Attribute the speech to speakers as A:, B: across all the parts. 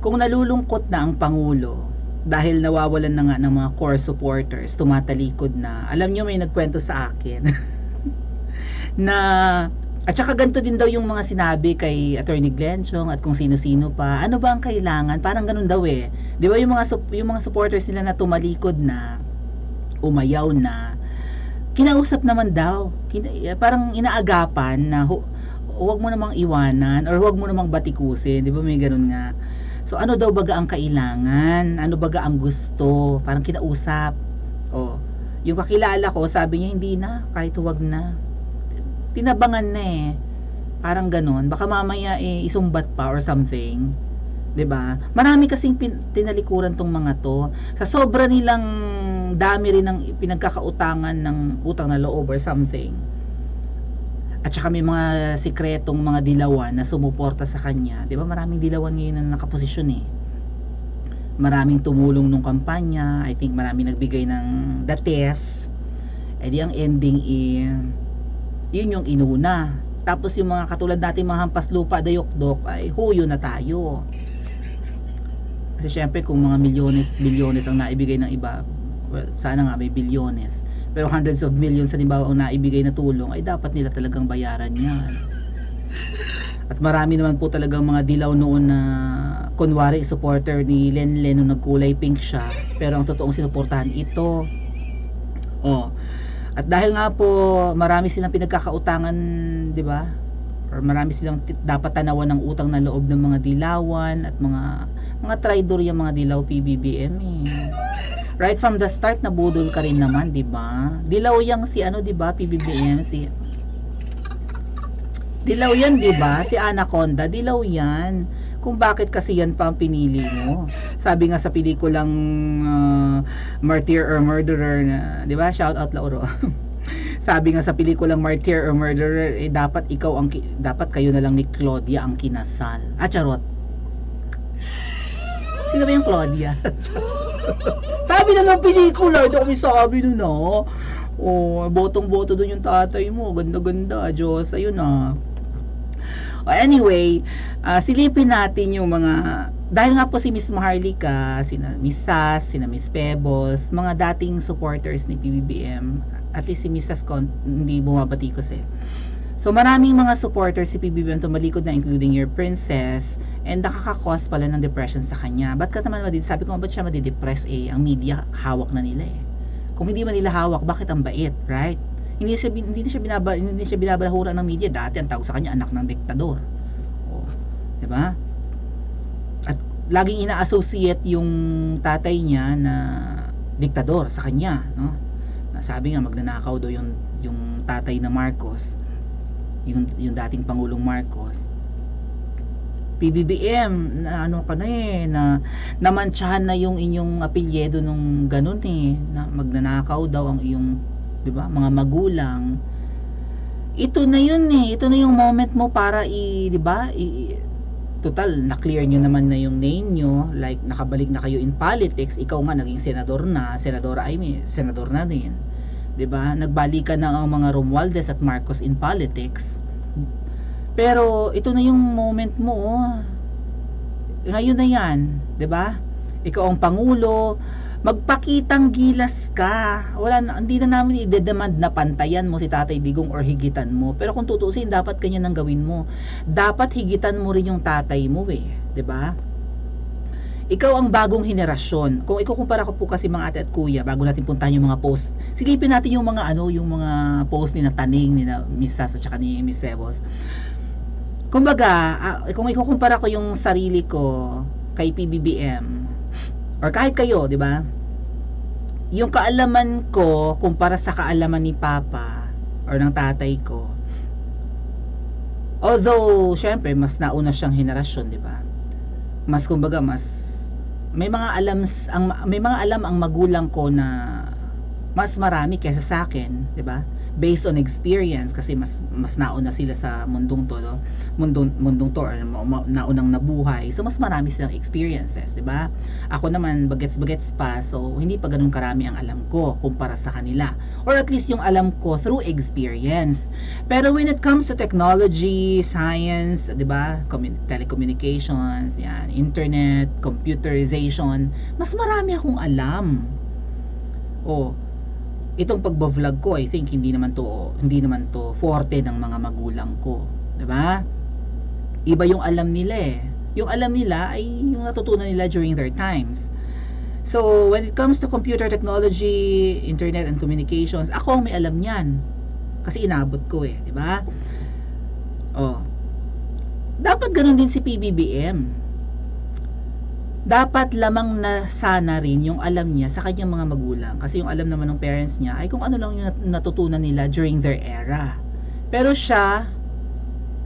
A: Kung nalulungkot na ang Pangulo dahil nawawalan na nga ng mga core supporters, tumatalikod na. Alam nyo, may nagkwento sa akin na at saka ganito din daw yung mga sinabi kay Attorney Glenchong at kung sino-sino pa. Ano ba ang kailangan? Parang ganun daw eh. 'Di ba yung mga supporters nila na tumalikod na, umayaw na, kinausap naman daw. Parang inaagapan na huwag mo namang iwanan or huwag mo namang batikusin. 'Di ba may ganun nga? So ano daw baga ang kailangan? Ano baga ang gusto? Parang kinausap. Oh, yung kakilala ko, sabi niya hindi na, kahit huwag na. Tinabangan na eh. Parang ganon. Baka mamaya isumbat pa or something. 'Di ba? Marami kasing tinalikuran tong mga to. Sa sobra nilang dami rin ng pinagkakautangan ng utang na loob or something. At saka may mga sikretong mga dilawan na sumuporta sa kanya. 'Di ba? Maraming dilawan ngayon na nakaposisyon eh. Maraming tumulong nung kampanya. I think maraming nagbigay ng dates. Di ang ending yun yung inuna. Tapos yung mga katulad natin mga hampas lupa, dayok-dok, ay huyo na tayo. Kasi syempre kung mga bilyones ang naibigay ng iba, well, sana nga may bilyones. Pero hundreds of millions halimbawa ang naibigay na tulong, ay dapat nila talagang bayaran yan. At marami naman po talagang mga dilaw noon na kunwari supporter ni Lenlen nung nagkulay pink siya, pero ang totoong sinuportahan ito. Oh. At dahil nga po marami silang pinagkakautangan, 'di ba? Or marami silang dapat tanawan ng utang na loob ng mga dilawan at mga traidor yung mga dilaw PBBM eh. Right from the start nabudol ka rin naman, 'di ba? Dilaw yang si ano, 'di ba? PBBM si Dilaw yan, 'di ba? Si Anaconda, dilaw yan. Kung bakit kasi yan pa ang pinili mo. Sabi nga sa pelikulang Martyr or Murderer na, 'di ba? Shout out Lauro. Sabi nga sa pelikulang Martyr or Murderer, dapat dapat kayo na lang ni Claudia ang kinasal. Charot. Sino ba yung Claudia? Sabi na ng pelikula, ito kami sabi nun na. Oh, botong-boto doon yung tatay mo. Ganda-ganda, Diyos. Ayun na. Anyway, silipin natin yung mga, dahil nga po si Miss Maharlika, sina Miss Sas, sina Miss Pebbles, mga dating supporters ni PBBM, at least si Miss Sas hindi bumabati ko eh. So maraming mga supporters si PBBM tumalikod na, including your princess, and nakaka-cause pala ng depression sa kanya. Ba't ka naman sabi ko, ba't siya madidepress eh? Ang media hawak na nila eh. Kung hindi man nila hawak, bakit ang bait, right? Hindi siya binabalahura ng media. Dati ang tawag sa kanya anak ng diktador. Oh, 'di ba? At laging ina-associate yung tatay niya na diktador sa kanya, no? Sabi nga magnanakaw daw yung tatay na Marcos. Yung dating Pangulong Marcos. PBBM na ano ka na eh, na namantsahan na yung inyong apelyido nung ganun eh, na magnanakaw daw ang iyong, 'di ba, mga magulang. Ito na yun eh, ito na yung moment mo para 'di ba, total na clear nyo naman na yung name nyo, like nakabalik na kayo in politics, ikaw nga naging senador na, senadora senador na rin. 'Di ba? Nagbalikan na ang mga Romualdez at Marcos in politics. Pero ito na yung moment mo. Ngayon na 'yan, 'di ba? Ikaw ang pangulo, magpakitang gilas ka. Hindi na namin i-demand na pantayan mo si Tatay Digong or higitan mo. Pero kung tutuusin, dapat ganyan ang gawin mo. Dapat higitan mo rin yung tatay mo eh, 'di ba? Ikaw ang bagong henerasyon. Kung ikukumpara ko po kasi mga ate at kuya, bago natin puntahan yung mga post, silipin natin yung mga post ni na Taning, ni na Miss Sas at saka ni Miss Pebbles. Kumbaga, kung ikukumpara ko yung sarili ko kay PBBM or kahit kayo, 'di ba? Yung kaalaman ko kumpara sa kaalaman ni Papa or ng tatay ko. Although, syempre, mas nauna siyang henerasyon, 'di ba? Mas kumbaga, may mga alam ang magulang ko na mas marami kaysa sa akin, 'di ba? based on experience, kasi mas nauna sila sa mundong to, no? Mundong to, or naunang nabuhay, so mas marami silang experiences, di ba? Ako naman bagets pa, so hindi pa ganun karami ang alam ko kumpara sa kanila, or at least yung alam ko through experience. Pero when it comes to technology, science, di ba, telecommunications, yan, internet, computerization, mas marami akong alam. Itong pagbo-vlog ko, I think hindi naman to forte ng mga magulang ko, 'di ba? Iba yung alam nila eh. Yung alam nila ay yung natutunan nila during their times. So, when it comes to computer technology, internet and communications, ako ang may alam niyan. Kasi inabot ko eh, 'di ba? Dapat ganun din si PBBM. Dapat lamang na sana rin yung alam niya sa kanyang mga magulang, kasi yung alam naman ng parents niya ay kung ano lang yung natutunan nila during their era. Pero siya,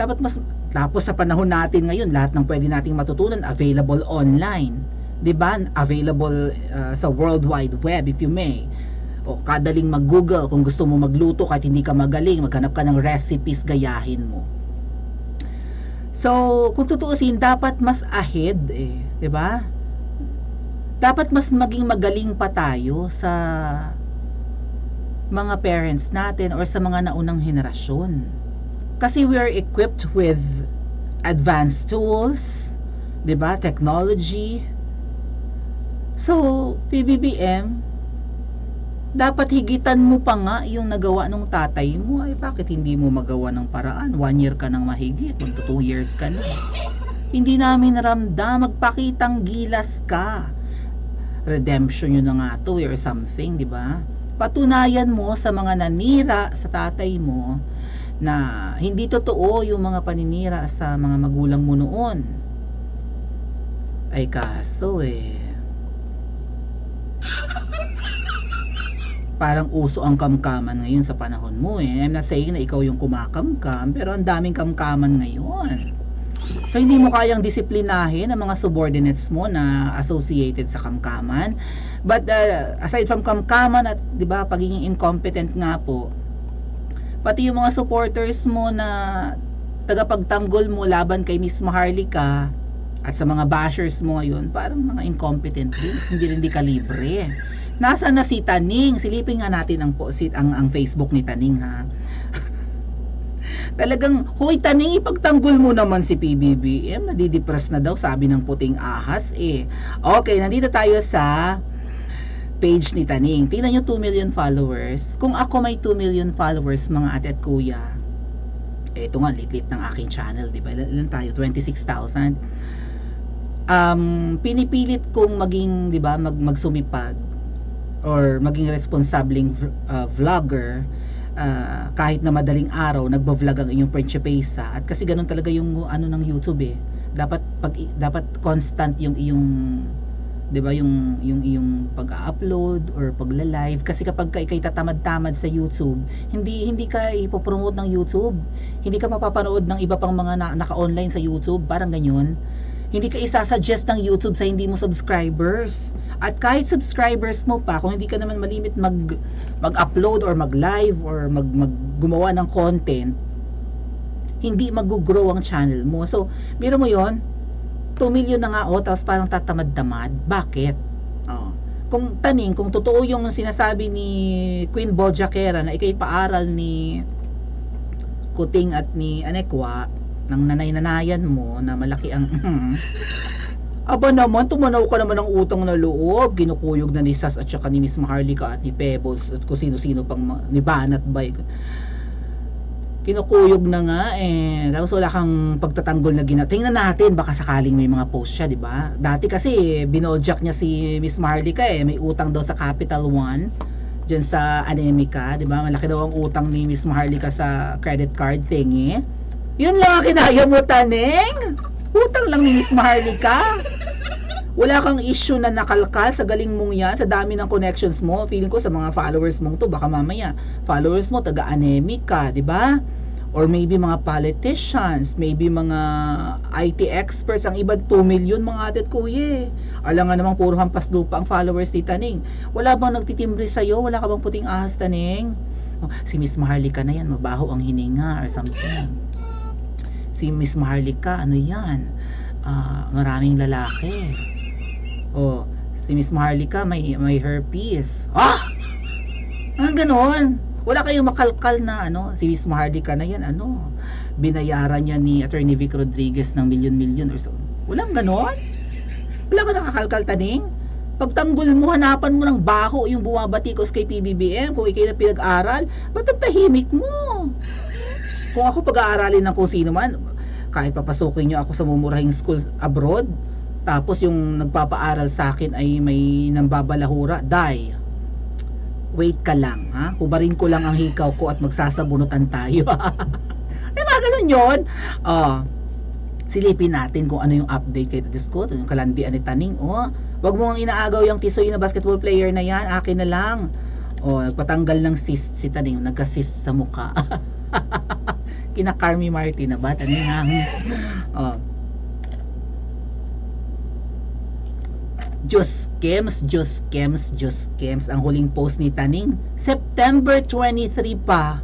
A: dapat mas, tapos sa panahon natin ngayon, lahat ng pwede nating matutunan available online, 'di ba? Available sa World Wide Web, if you may. Kadaling mag-Google kung gusto mo magluto kahit hindi ka magaling, maghanap ka ng recipes, gayahin mo. So, kung tutuusin, dapat mas ahead eh, 'di ba? Dapat mas maging magaling pa tayo sa mga parents natin or sa mga naunang henerasyon. Kasi we are equipped with advanced tools, 'di ba? Technology. So, PBBM, dapat higitan mo pa nga yung nagawa ng tatay mo. Ay, bakit hindi mo magawa ng paraan? 1 year ka nang mahigit, 2 years ka na. Hindi namin ramdam, magpakitang gilas ka. Redemption yun na nga to or something, di ba? Patunayan mo sa mga nanira sa tatay mo na hindi totoo yung mga paninira sa mga magulang mo noon. Ay kaso parang uso ang kamkaman ngayon sa panahon mo eh. I'm not saying na ikaw yung kumakamkam, pero ang daming kamkaman ngayon. So hindi mo kayang disiplinahin ang mga subordinates mo na associated sa kamkaman. But aside from kamkaman at 'di ba, pagiging incompetent nga po, pati yung mga supporters mo na tagapagtanggol mo laban kay Miss Maharlika at sa mga bashers mo ngayon, parang mga incompetent din, hindi rin di kalibre. Nasaan na si Taning? Silipin nga natin ang Facebook ni Taning, ha. Talagang, hoy Taning, ipagtanggol mo naman si PBBM, nadidepress na daw, sabi ng puting ahas eh. Okay, nandito tayo sa page ni Taning. Tingnan nyo, 2 million followers. Kung ako may 2 million followers, mga ate at kuya, ito nga, lit-lit ng aking channel, di ba? Ilan tayo? 26,000. Pinipilit kong maging, di ba, magsumipag or maging responsableng vlogger, kahit na madaling araw nagbo-vlog ang inyong Principesa, at kasi ganun talaga yung ano ng YouTube eh. Dapat constant yung iyong, 'di ba, yung iyong pag-upload or pagla-live, kasi kapag ikay tatamad-tamad sa YouTube, hindi ka ipopromote ng YouTube, hindi ka mapapanood ng iba pang mga naka-online sa YouTube, parang ganyan. Hindi ka isasuggest ng YouTube sa hindi mo subscribers. At kahit subscribers mo pa, kung hindi ka naman malimit mag-upload or mag-live or gumawa ng content, hindi mag-grow ang channel mo. So, biro mo yon, 2 million na nga tapos parang tatamad-tamad. Bakit? Kung Taning, kung totoo yung sinasabi ni Queen Bojakera na ikay paaral ni Kuting at ni Anekwa, ng nanay-nanayan mo na malaki ang aba naman, tumanaw ka naman ng utang na loob, ginukuyog na ni Sas at saka ni Miss Maharlika at ni Pebbles at kung sino-sino pang ni Banat Bay, kinukuyog na nga eh, tapos wala kang pagtatanggol na tingnan natin, baka sakaling may mga post siya, di ba? Dati kasi binojak niya si Miss Maharlika eh, may utang daw sa Capital One dyan sa Anemica, di ba? Malaki daw ang utang ni Miss Maharlika sa credit card thingy. Yun lang ang kinaya mo, Taning. Utang lang ni Miss Maharlika. Wala kang issue na nakalkal sa galing mong yan, sa dami ng connections mo. Feeling ko sa mga followers mong to, baka mamaya followers mo taga Anemica, di ba? Or maybe mga politicians, maybe mga IT experts, ang iba 2 million mga ate at kuya. Alam nga namang puro hampas lupa ang followers ni Taning. Wala bang nagtitimbre sa'yo? Wala ka bang puting ahas, Taning? Oh, si Miss Maharlika na yan, mabaho ang hininga or something. Si Miss Maharlika, ano yan? Maraming lalaki. Oh, si Miss Maharlika may herpes. Ganon. Wala kayong makalkal na si Miss Maharlika na yan, binayaran niya ni Attorney Vic Rodriguez ng milyon-milyon or so. Walang ganon. Wala ka nakakalkal, Taning. Pagtanggol mo, hanapan mo ng baho yung bumabatikos kay PBBM. Kung ikay na pinag-aral, ba't ang tahimik mo? Kung ako pag-aaralin ng kung sino man, kahit papasukin nyo ako sa mumurahing school abroad, tapos yung nagpapaaral sa akin ay may nambabalahura, die. Wait ka lang, ha? Hubarin ko lang ang hikaw ko at magsasabunutan tayo. Diba ganun yun? Silipin natin kung ano yung update kay Diyos ko, yung kalandian ni Taning. Wag mo ang inaagaw yung tisoy na basketball player na yan, akin na lang. Nagpatanggal ng cyst si Taning, nagka-cyst sa mukha. Kina Carmi Martin na ba? Taning ha? Diyos Kems, ang huling post ni Taning, September 23 pa.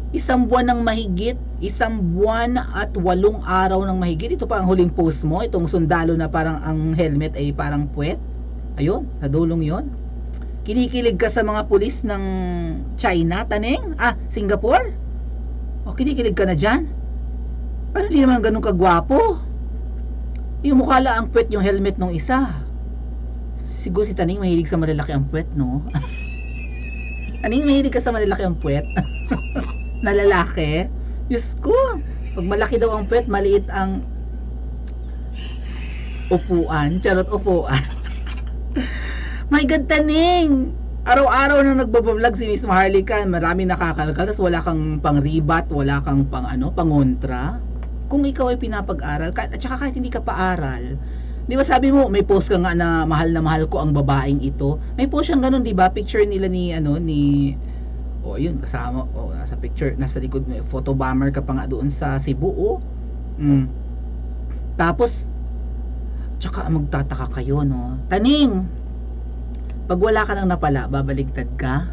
A: Isang buwan ng mahigit, 1 buwan at 8 araw ng mahigit. Ito pa ang huling post mo, itong sundalo na parang ang helmet ay parang puwet. Ayun, nadulong yon. Kinikilig ka sa mga pulis ng China, Taning? Singapore? Kinikilig ka na dyan? Parang hindi naman ganun kagwapo. Yung mukha lang ang puwet, yung helmet nung isa. Siguro si Taning mahilig sa malalaki ang puwet, no? Taning, mahilig ka sa malalaki ang puwet? Na lalaki? Diyos ko, pag malaki daw ang puwet, maliit ang upuan. Charot, upuan. My God, Taning! Araw-araw na nagbablog si Miss Maharlika, marami nakakalkal, tapos wala kang pang-ribat, wala kang pangontra. Kung ikaw ay pinapag-aral, at saka kahit hindi ka pa-aral, di ba sabi mo, may post ka nga na mahal ko ang babaeng ito. May post siyang ganun, di ba? Picture nila ni yun, kasama, nasa picture, nasa likod, may photo bomber ka pa nga doon sa Cebu, Tapos, tsaka magtataka kayo, no? Taning, pag wala ka nang napala, babaligtad ka,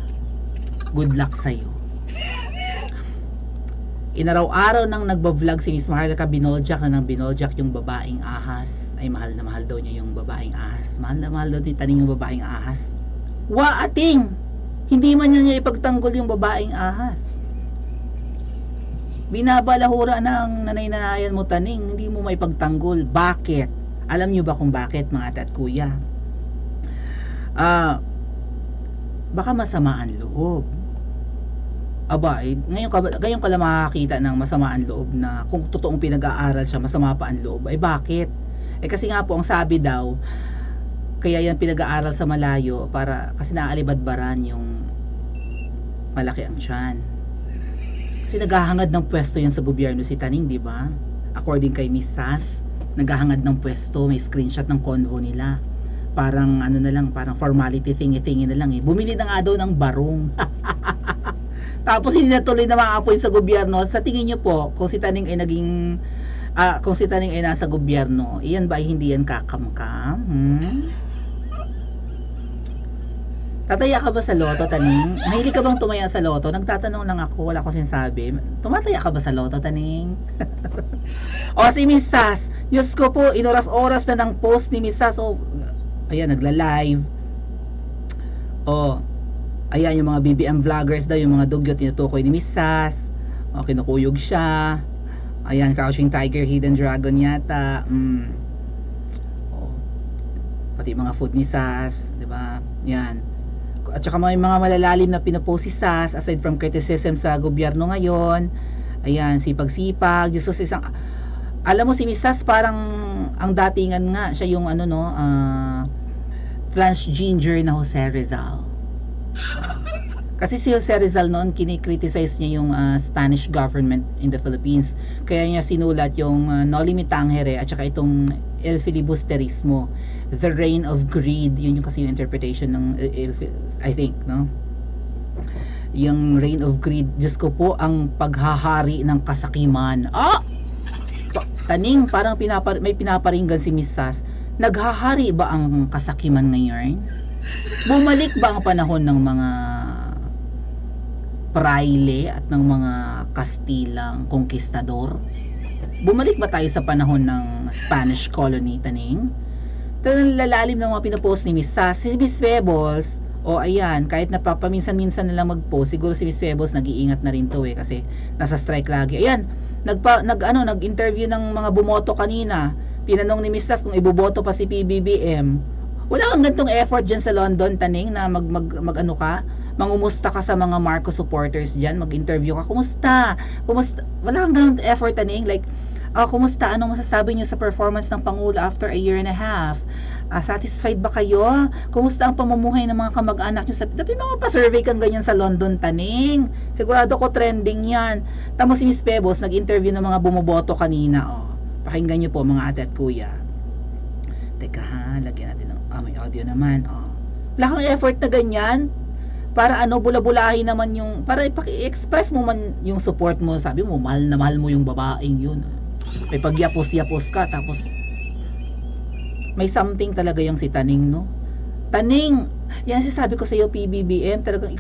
A: good luck sa'yo. Inaraw-araw nang nagba-vlog si Miss Maharlika, binoljak yung babaeng ahas. Ay, mahal na mahal daw niya yung babaeng ahas. Mahal na mahal daw ni Taning yung babaeng ahas. Ating! Hindi man niya ipagtanggol yung babaeng ahas. Binabalahura ng nanay-nanayan mo, Taning, hindi mo maipagtanggol. Bakit? Alam niyo ba kung bakit, mga ate at kuya? Baka masama ang loob. Ngayon ka lang makakita ng masama ang loob na kung totoong pinag-aaral siya, masama pa ang loob. Bakit? Kasi nga po, ang sabi daw, kaya yan pinag-aaral sa malayo kasi naaalibadbaran yung malaki ang tiyan. Kasi naghahangad ng pwesto yan sa gobyerno si Taning, di ba? According kay Miss Sas, naghahangad ng pwesto, may screenshot ng convo nila. Parang parang formality thingy-thingy na lang eh. Bumili na nga daw ng barong. Tapos hindi na tuloy na ma-appoint sa gobyerno. Sa tingin niyo po, kung si Taning ay kung si Taning ay nasa gobyerno, iyan ba ay hindi yan kakamkam? Tataya ka ba sa loto, Taning? Mahilig ka bang tumaya sa loto? Nagtatanong lang ako, wala ko sinasabi. Tumataya ka ba sa loto, Taning? Si Miss Sas, Diyos ko po, inoras-oras na ng post ni Miss Sas. Ayan, nagla-live. Ayan, yung mga BBM vloggers daw, yung mga dugyot, tinutukoy ni Miss Sas. Kinukuyog siya. Ayan, Crouching Tiger, Hidden Dragon yata. Pati mga food ni Sas, di ba? Yan. At saka may mga malalalim na pinopost si Sas, aside from criticism sa gobyerno ngayon. Ayan, sipag-sipag. Diyos ko, alam mo si Miss Sas, parang ang datingan nga, siya yung transgender na Jose Rizal. Kasi si Jose Rizal noon, kinikriticize niya yung Spanish government in the Philippines. Kaya niya sinulat yung Noli Me Tangere at saka itong El Filibusterismo, The Reign of Greed. Yun yung kasi yung interpretation ng I think, no? Yung Reign of Greed, Diyos ko po, ang paghahari ng kasakiman. Taning, parang may pinaparinggan si Miss Sas. Naghahari ba ang kasakiman ngayon? Bumalik ba ang panahon ng mga praile at ng mga Kastilang konkistador? Bumalik ba tayo sa panahon ng Spanish colony, Taning? Lalalim ng mga pinopost ni Miss Sassy, si Miss Pebbles. O ayan, kahit napapaminsan-minsan na lang mag-post, siguro si Miss Pebbles nag-iingat na rin to kasi nasa strike lagi. Ayan, nag-interview ng mga bumoto kanina. Tinanong ni Miss Sass kung iboboto pa si PBBM. Wala kang gantong effort dyan sa London, Taning, na mangumusta ka sa mga Marcos supporters dyan, mag-interview ka. Kumusta? Wala kang ganong effort, Taning. Like, kumusta? Anong masasabi niyo sa performance ng Pangulo after a year and a half? Satisfied ba kayo? Kumusta ang pamumuhay ng mga kamag-anak niyo? Dapat mga pa-survey kang ganyan sa London, Taning. Sigurado ko trending yan. Tamo si Miss Pebbles, nag-interview ng mga bumoboto kanina. Pakinggan niyo po mga ate at kuya. Teka ha, lagyan natin ng may audio naman. Wala kang effort na ganyan. Para bula-bulahin naman yung, para i-express mo man yung support mo. Sabi mo, mahal na mahal mo yung babaeng yun. May pagyapos-yapos ka, tapos may something talaga yung si Taning, no? Taning, yan sabi ko sa iyo, PBBM, talagang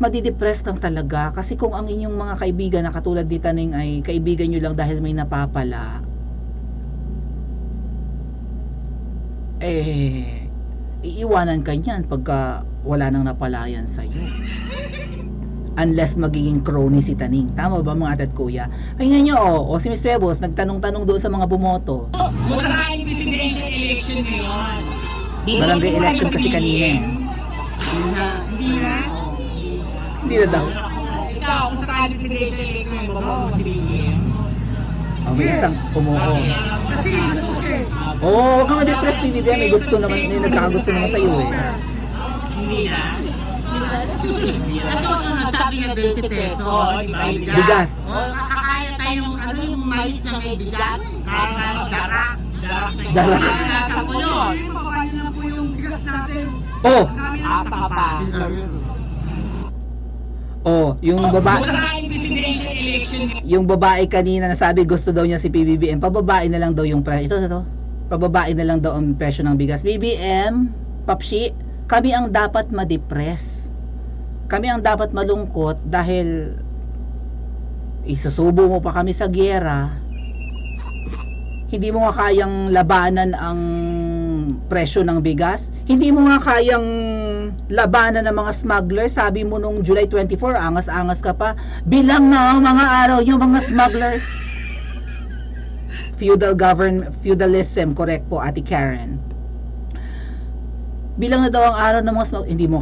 A: madidepress kang talaga. Kasi kung ang inyong mga kaibigan na katulad ni Taning ay kaibigan nyo lang dahil may napapala, iiwanan ka niyan pagka wala nang napalayan sa'yo. Unless magiging crony si Taning. Tama ba mga ate at kuya? Pakinggan nyo, si Miss Pebbles nagtanong-tanong doon sa mga bumoto.
B: Maraming presidential election ngayon.
A: Barangay election kasi kanina eh.
B: Hindi na?
A: Hindi na daw.
B: Ikaw, kung sakali presidential election ngayon, babaw mo si BBM?
A: May isang umuo.
B: Kasi susi.
A: Huwag ka ma-depress, PBBM. May gusto naman, may nagkakagusto naman sa'yo eh.
B: Hindi na? Sabi nga 20 pesos,
A: Bigas.
B: Kakaya tayong, yung maliit na may bigas, darak.
A: Darak.
B: Nasa po yun.
C: Papapain na po yung bigas natin.
B: Ata ka pa.
A: Yung babae.
B: Maraming presidential election ngayon.
A: Yung babae kanina na sabi gusto daw niya si PBBM, pababae na lang daw yung presyo. Ito. Pababae na lang daw ang presyo ng bigas. BBM, Papshi, kami ang dapat ma-depress. Kami ang dapat malungkot dahil isusubo mo pa kami sa giyera. Hindi mo nga kayang labanan ang presyo ng bigas. Hindi mo nga kayang labanan ng mga smugglers. Sabi mo nung July 24, angas-angas ka pa. Bilang na ang mga araw yung mga smugglers. Feudalism, correct po, Ate Karen. Bilang na daw ang araw ng mga smugglers. Hindi mo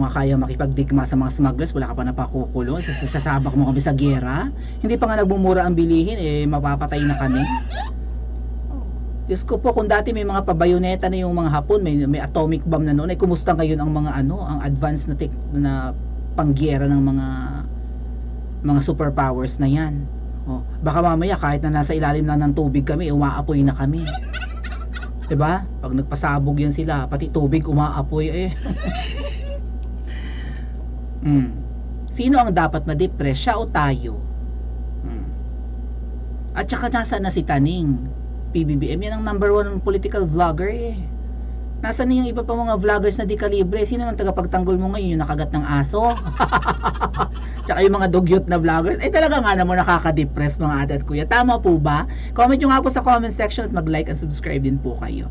A: nga kaya makipagdigma sa mga smugglers. Wala ka pa napakukulong. Sasabak mo kami sa giyera. Hindi pa nga nagbumura ang bilihin, mapapatay na kami. Diyos ko po, kung dati may mga pabayoneta na yung mga Hapon, may atomic bomb na noon, kumusta ngayon ang mga ang advanced na panggiyera ng mga superpowers na yan. Baka mamaya kahit na nasa ilalim na ng tubig kami, umaapoy na kami. 'Di ba? Pag nagpasabog yan sila, pati tubig umaapoy Sino ang dapat ma-depress, siya o tayo? At saka nasa na si Taning? PBBM, yan ang number 1 political vlogger Nasaan na yung iba pa mga vloggers na di kalibre? Sino ang tagapagtanggol mo ngayon? Yung nakagat ng aso? Tsaka yung mga dugyot na vloggers? Talaga nga naman nakaka-depress mga ate at kuya. Tama po ba? Comment nyo nga po sa comment section at mag-like and subscribe din po kayo.